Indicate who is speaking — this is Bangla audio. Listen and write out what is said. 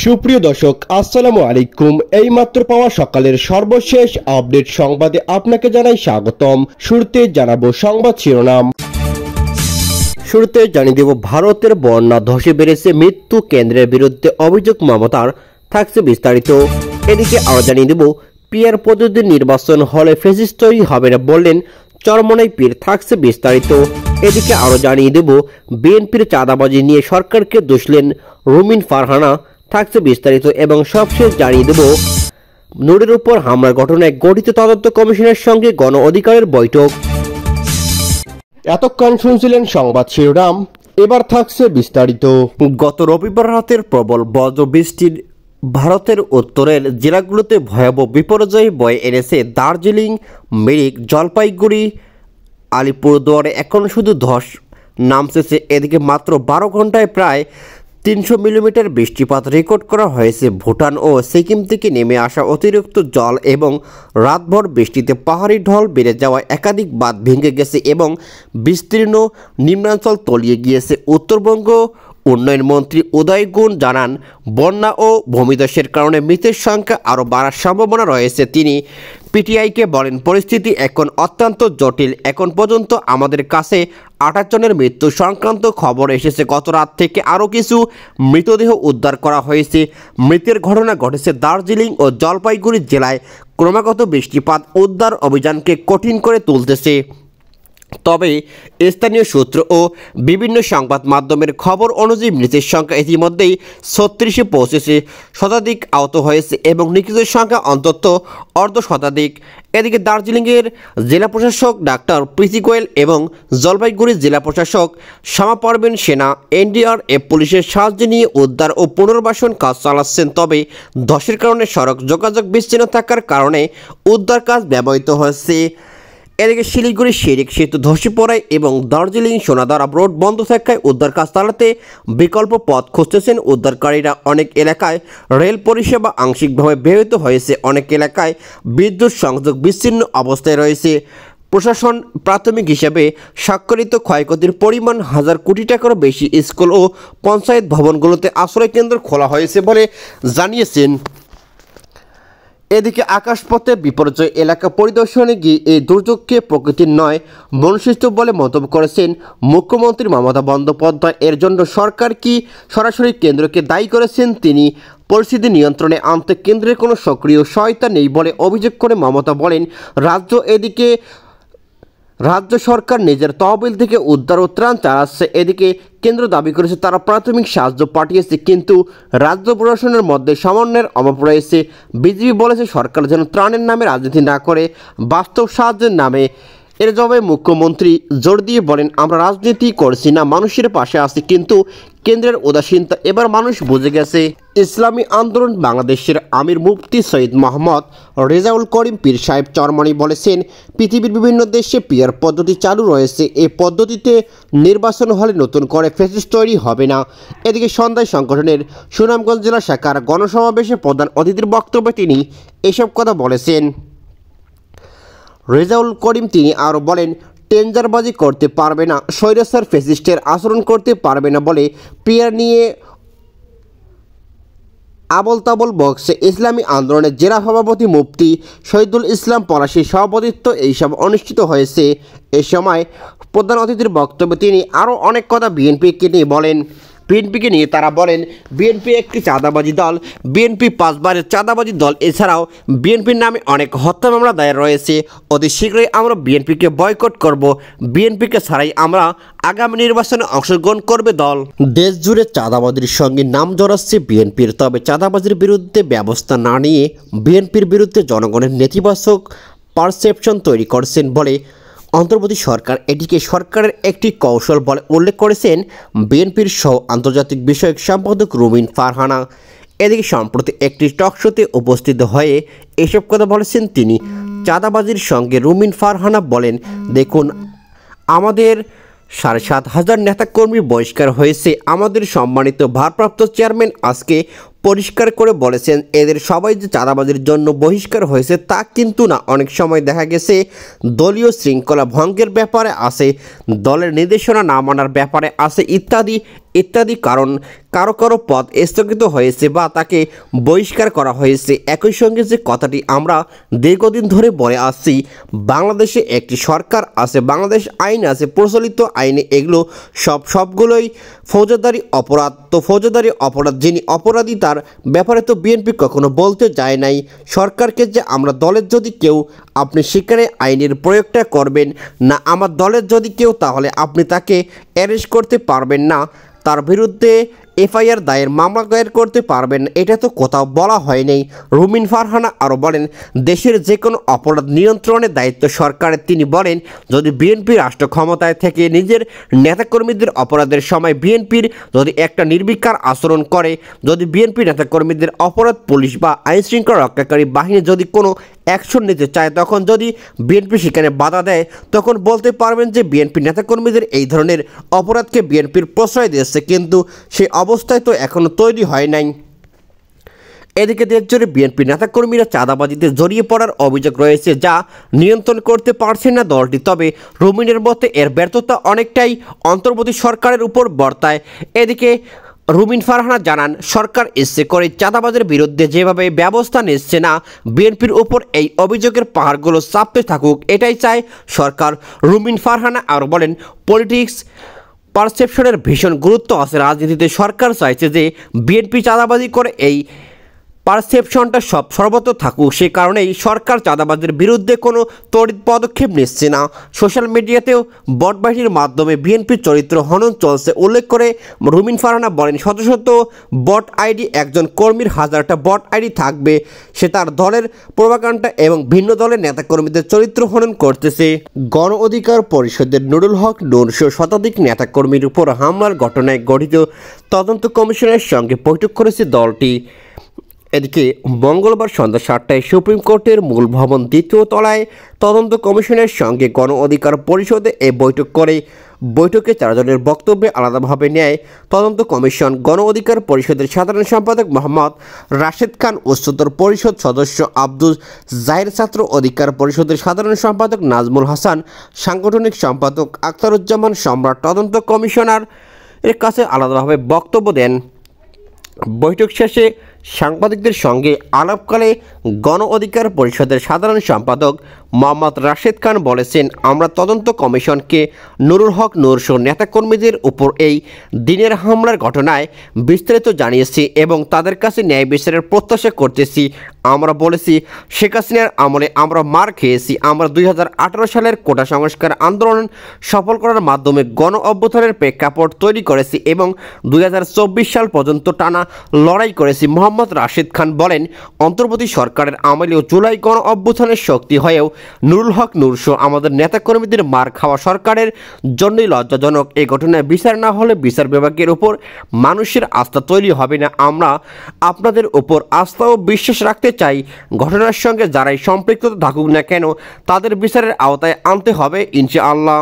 Speaker 1: সুপ্রিয় দর্শক আসসালামু আলাইকুম। এইমাত্র পাওয়া সকালের সর্বশেষ আপডেট সংবাদে আপনাকে জানাই স্বাগতম। শুরুতে জানাবো সংবাদ শিরোনাম। শুরুতে জানিয়ে দেব ভারতের বন্যা ধসে বেড়েছে মৃত্যু, কেন্দ্রের বিরুদ্ধে অভিযোগ মমতার, থাকছে বিস্তারিত। এদিকে আরো জানিয়ে দেব পিয়ার পদ্ধতির নির্বাচন হলে ফেসিস্ট তৈরি হবে না বললেন চরমনাই পীর, থাকছে বিস্তারিত। এদিকে আরো জানিয়ে দেব বিএনপির চাঁদাবাজি নিয়ে সরকারকে দোষলেন রুমিন ফারহানা, থাকছে বিস্তারিত। এবং সবশেষ জানিয়ে দেব নূরের উপর হামলার ঘটনায় গঠিত তদন্ত কমিশনের সঙ্গে গণ অধিকারের বৈঠক। এতক্ষণ শুনছিলেন সংবাদ শিরোনাম, এবার থাকছে বিস্তারিত। গত রবিবার রাতের প্রবল বজ্র বৃষ্টির ভারতের উত্তরের জেলাগুলোতে ভয়াবহ বিপর্যয় বয়ে এনেছে। দার্জিলিং, মিরিক, জলপাইগুড়ি, আলিপুরদুয়ারে এখন শুধু ধস নামছে। এদিকে মাত্র 12 ঘন্টায় প্রায় 300 মিলিমিটার বৃষ্টিপাত রেকর্ড করা হয়েছে। ভুটান ও সিকিম থেকে নেমে আসা অতিরিক্ত জল এবং রাতভর বৃষ্টিতে পাহাড়ি ঢল বেড়ে যাওয়ায় একাধিক বাঁধ ভেঙে গেছে এবং বিস্তীর্ণ নিম্নাঞ্চল তলিয়ে গিয়েছে। উত্তরবঙ্গ উন্নয়ন মন্ত্রী উদয় গুণ জানান, বন্যা ও ভূমিধসের কারণে মৃতের সংখ্যা আরও বাড়ার সম্ভাবনা রয়েছে। তিনি পিটিআইকে বলেন, পরিস্থিতি এখন অত্যন্ত জটিল। এখন পর্যন্ত আমাদের কাছে 28 জনের মৃত্যু সংক্রান্ত খবর এসেছে। গত রাত থেকে আরও কিছু মৃতদেহ উদ্ধার করা হয়েছে। মৃতের ঘটনা ঘটেছে দার্জিলিং ও জলপাইগুড়ি জেলায়। ক্রমাগত বৃষ্টিপাত উদ্ধার অভিযানকে কঠিন করে তুলতেছে। তবে স্থানীয় সূত্র ও বিভিন্ন সংবাদ মাধ্যমের খবর অনুযায়ী মৃতের সংখ্যা ইতিমধ্যেই 36-এ পৌঁছেছে। শতাধিক আহত হয়েছে এবং নিখোঁজের সংখ্যা অন্তত অর্ধশতাধিক। এদিকে দার্জিলিংয়ের জেলা প্রশাসক ডাক্তার প্রীতি গোয়েল এবং জলপাইগুড়ির জেলা প্রশাসক শ্যামা পারভীন সেনা এনডিআরএফ পুলিশের সাহায্য নিয়ে উদ্ধার ও পুনর্বাসন কাজ চালাচ্ছেন। তবে ধসের কারণে সড়ক যোগাযোগ বিচ্ছিন্ন থাকার কারণে উদ্ধার কাজ ব্যবহৃত হয়েছে। এদিকে শিলিগুড়ি শিরিক সেতু ধসে পড়ায় এবং দার্জিলিং সোনাদারা রোড বন্ধ থাকায় উদ্ধার কাজ চালাতে বিকল্প পথ খুঁজতেছেন উদ্ধারকারীরা। অনেক এলাকায় রেল পরিষেবা আংশিকভাবে ব্যাহত হয়েছে। অনেক এলাকায় বিদ্যুৎ সংযোগ বিচ্ছিন্ন অবস্থায় রয়েছে। প্রশাসন প্রাথমিক হিসেবে স্বাক্ষরিত ক্ষয়ক্ষতির পরিমাণ 1000 কোটি টাকারও বেশি। স্কুল ও পঞ্চায়েত ভবনগুলোতে আশ্রয়কেন্দ্র খোলা হয়েছে বলে জানিয়েছেন। এদিকে আকাশপথে বিপর্যয় এলাকা পরিদর্শনে গিয়ে এই দুর্যোগকে প্রকৃতির নয় মনুষ্যসৃষ্ট বলে মন্তব্য করেছেন মুখ্যমন্ত্রী মমতা বন্দ্যোপাধ্যায়। এর জন্য সরকার কি সরাসরি কেন্দ্রকে দায়ী করেছেন তিনি। পরিস্থিতি নিয়ন্ত্রণে আনতে কেন্দ্রের কোনো সক্রিয় সহায়তা নেই বলে অভিযোগ করে মমতা বলেন, রাজ্য সরকার নিজের তহবিল থেকে উদ্ধার ও ত্রাণ চালাচ্ছে। এদিকে কেন্দ্র দাবি করেছে তারা প্রাথমিক সাহায্য পাঠিয়েছে, কিন্তু রাজ্য প্রশাসনের মধ্যে সমন্বয়ের অভাব রয়েছে। বিজেপি বলেছে সরকার যেন ত্রাণের নামে রাজনীতি না করে, বাস্তব সাহায্যের নামে। এর জবাবে মুখ্যমন্ত্রী জোর দিয়ে বলেন, আমরা রাজনীতি করছি না, মানুষের পাশে আছি। কিন্তু কেন্দ্রের উদাসীনতা এবার মানুষ বুঝে গেছে। ইসলামী আন্দোলন বাংলাদেশের আমির মুফতি সৈয়দ মোহাম্মদ রেজাউল করিম পীর সাহেব চরমনি বলেছেন, পৃথিবীর বিভিন্ন দেশে পিয়ার পদ্ধতি চালু রয়েছে। এই পদ্ধতিতে নির্বাচন হলে নতুন করে ফেসিস্ট তৈরি হবে না। এদিকে সন্ধ্যায় সংগঠনের সুনামগঞ্জ জেলা শাখার গণসমাবেশে প্রধান অতিথির বক্তব্যে তিনি এসব কথা বলেছেন। রেজাউল করিম তিনি আরও বলেন, টেন্ডারবাজি করতে পারবে না, স্বৈরাচার ফ্যাসিস্টের আচরণ করতে পারবে না বলে পিয়ার নিয়ে আবল তাবল বক্সে ইসলামী আন্দোলনের জেলা সভাপতি মুফতি শহীদুল ইসলাম পলাশীর সভাপতিত্ব এইসব অনুষ্ঠিত হয়েছে। এ সময় প্রধান অতিথির বক্তব্যে তিনি আরও অনেক কথা বিএনপিকে নিয়ে বলেন। বিএনপিকে নিয়ে তারা বলেন, বিএনপি একটি চাঁদাবাজি দল, বিএনপি 5 বারের চাঁদাবাজি দল। এছাড়াও বিএনপির নামে অনেক হত্যা মামলা দায়ের রয়েছে। অতি শীঘ্রই আমরা বিএনপিকে বয়কট করব। বিএনপিকে ছাড়াই আমরা আগামী নির্বাচনে অংশগ্রহণ করবে দল। দেশ জুড়ে চাঁদাবাজির সঙ্গে নাম জড়াচ্ছে বিএনপির। তবে চাঁদাবাজির বিরুদ্ধে ব্যবস্থা না নিয়ে বিএনপির বিরুদ্ধে জনগণের নেতিবাচক পারসেপশন তৈরি করছেন বলে অন্তর্বর্তী সরকার এটিকে সরকারের একটি কৌশল বলে উল্লেখ করেছেন বিএনপির সহ আন্তর্জাতিক বিষয়ক সম্পাদক রুমিন ফারহানা। এদিকে সম্প্রতি একটি টকশোতে উপস্থিত হয়ে এসব কথা বলেছেন তিনি। চাঁদাবাজির সঙ্গে রুমিন ফারহানা বলেন, দেখুন, আমাদের 7,500 নেতাকর্মী বহিষ্কার হয়েছে। আমাদের সম্মানিত ভারপ্রাপ্ত চেয়ারম্যান আজকে পরিষ্কার করে বলেছেন এদের সবাই যে চাঁদাবাজির জন্য বহিষ্কার হয়েছে তা কিন্তু না, অনেক সময় দেখা গেছে দলীয় শৃঙ্খলা ভঙ্গের ব্যাপারে আছে, দলের নির্দেশনা না মানার ব্যাপারে আছে ইত্যাদি ইত্যাদি কারণ কারো কারো পদ স্থগিত হয়েছে বা তাকে বহিষ্কার করা হয়েছে। একই সঙ্গে যে কথাটি আমরা দীর্ঘদিন ধরে বলে আসছি, বাংলাদেশে একটি সরকার আছে, বাংলাদেশ আইন আছে, প্রচলিত আইনে এগুলো সবগুলোই ফৌজদারি অপরাধ। তো ফৌজদারি অপরাধ যিনি অপরাধী তার ব্যাপারে তো বিএনপি কখনো বলতে যায় নাই সরকারকে যে আমরা দলের যদি কেউ আপনি সেখানে আইনের প্রয়োগটা করবেন না, আমার দলের যদি কেউ তাহলে আপনি তাকে অ্যারেস্ট করতে পারবেন না, তার বিরুদ্ধে এফআইআর দায়ের মামলা দায়ের করতে পারবেন, এটা তো কোথাও বলা হয়নি। রুমিন ফারহানা আরও বলেন দেশের যে কোনো অপরাধ নিয়ন্ত্রণের দায়িত্ব সরকারের। তিনি বলেন যদি বিএনপি রাষ্ট্র ক্ষমতায় থেকে নিজের নেতাকর্মীদের অপরাধের সময় বিএনপির যদি একটা নির্বিকার আচরণ করে, যদি বিএনপি নেতাকর্মীদের অপরাধ পুলিশ বা আইনশৃঙ্খলা রক্ষাকারী বাহিনী যদি কোনো অ্যাকশন নিতে চায়, তখন যদি বিএনপি সেখানে বাধা দেয়, তখন বলতে পারবেন যে বিএনপি নেতাকর্মীদের এই ধরনের অপরাধকে বিএনপির প্রশ্রয় দিয়েছে, কিন্তু সেই অবস্থায় তো এখনও তৈরি হয় নাই। এদিকে দেশজুড়ে বিএনপি নেতাকর্মীরা চাঁদাবাজিতে জড়িয়ে পড়ার অভিযোগ রয়েছে, যা নিয়ন্ত্রণ করতে পারছে না দলটি। তবে রুমিনের মতে এর ব্যর্থতা অনেকটাই অন্তর্বর্তী সরকারের উপর বর্তায়। এদিকে রুমিন ফারহানা জানান সরকার ইচ্ছে করে চাঁদাবাজের বিরুদ্ধে যেভাবে ব্যবস্থা নিচ্ছে না, বিএনপির উপর এই অভিযোগের পাহাড়গুলো চাপতে থাকুক, এটাই চায় সরকার। রুমিন ফারহানা আরও বলেন পলিটিক্স পারসেপশনের ভীষণ গুরুত্ব আছে রাজনীতিতে, সরকার চাইছে যে বিএনপি চাঁদাবাজি করে এই পারসেপশনটা সর্বত্র থাকুক, সে কারণেই সরকার চাঁদাবাজের বিরুদ্ধে কোনো তড়িৎ পদক্ষেপ নিচ্ছে না। সোশ্যাল মিডিয়াতেও বটবাহিনীর মাধ্যমে বিএনপির চরিত্র হনন চলছে উল্লেখ করে রুমিন ফারহানা বলেন শত শত বট আইডি, একজন কর্মীর হাজারটা বট আইডি থাকবে, সে তার দলের প্রোপাগান্ডা এবং ভিন্ন দলের নেতাকর্মীদের চরিত্র হনন করতেছে। গণ অধিকার পরিষদের নুরুল হক নূর সহ শতাধিক নেতাকর্মীর উপর হামলার ঘটনায় গঠিত তদন্ত কমিশনের সঙ্গে বৈঠক করেছে দলটি। এদিকে মঙ্গলবার সন্ধ্যা 7টায় সুপ্রিম কোর্টের মূল ভবন দ্বিতীয় তলায় তদন্ত কমিশনের সঙ্গে গণ অধিকার পরিষদে এই বৈঠক করে। বৈঠকে 4 জনের বক্তব্যে আলাদাভাবে নেয় তদন্ত কমিশন। গণ অধিকার পরিষদের সাধারণ সম্পাদক মোহাম্মদ রাশেদ খান, উচ্চতর পরিষদ সদস্য আব্দুল জাহির, ছাত্র অধিকার পরিষদের সাধারণ সম্পাদক নাজমুল হাসান, সাংগঠনিক সম্পাদক আখতারুজ্জামান সম্রাট তদন্ত কমিশনার এর কাছে আলাদাভাবে বক্তব্য দেন। বৈঠক শেষে সাংবাদিকদের সঙ্গে আলাপকালে গণ অধিকার পরিষদের সাধারণ সম্পাদক মোহাম্মদ রাশেদ খান বলেছেন আমরা তদন্ত কমিশনকে নুরুল হক নূর সহ নেতাকর্মীদের উপর এই দিনের হামলার ঘটনায় বিস্তারিত জানিয়েছি এবং তাদের কাছে ন্যায় বিচারের প্রত্যাশা করতেছি। আমরা বলেছি শেখ হাসিনার আমলে আমরা মার খেয়েছি, আমরা 2018 সালের কোটা সংস্কার আন্দোলন সফল করার মাধ্যমে গণ অভ্যুত্থানের প্রেক্ষাপট তৈরি করেছি এবং 2024 সাল পর্যন্ত টানা লড়াই করেছি। মোহাম্মদ রাশেদ খান বলেন অন্তর্বর্তী সরকারের আমলেও জুলাই গণ অভ্যুত্থানের শক্তি হয়েও নুরুল হক নূর সহ আমাদের নেতাকর্মীদের মার খাওয়া সরকারের জন্যই লজ্জাজনক। এই ঘটনায় বিচার না হলে বিচার বিভাগের উপর মানুষের আস্থা তৈরি হবে না। আমরা আপনাদের উপর আস্থা ও বিশ্বাস রাখতে চাই। ঘটনার সঙ্গে যারাই সম্পৃক্ত থাকুক না কেন তাদের বিচারের আওতায় আনতে হবে ইনশাআল্লাহ।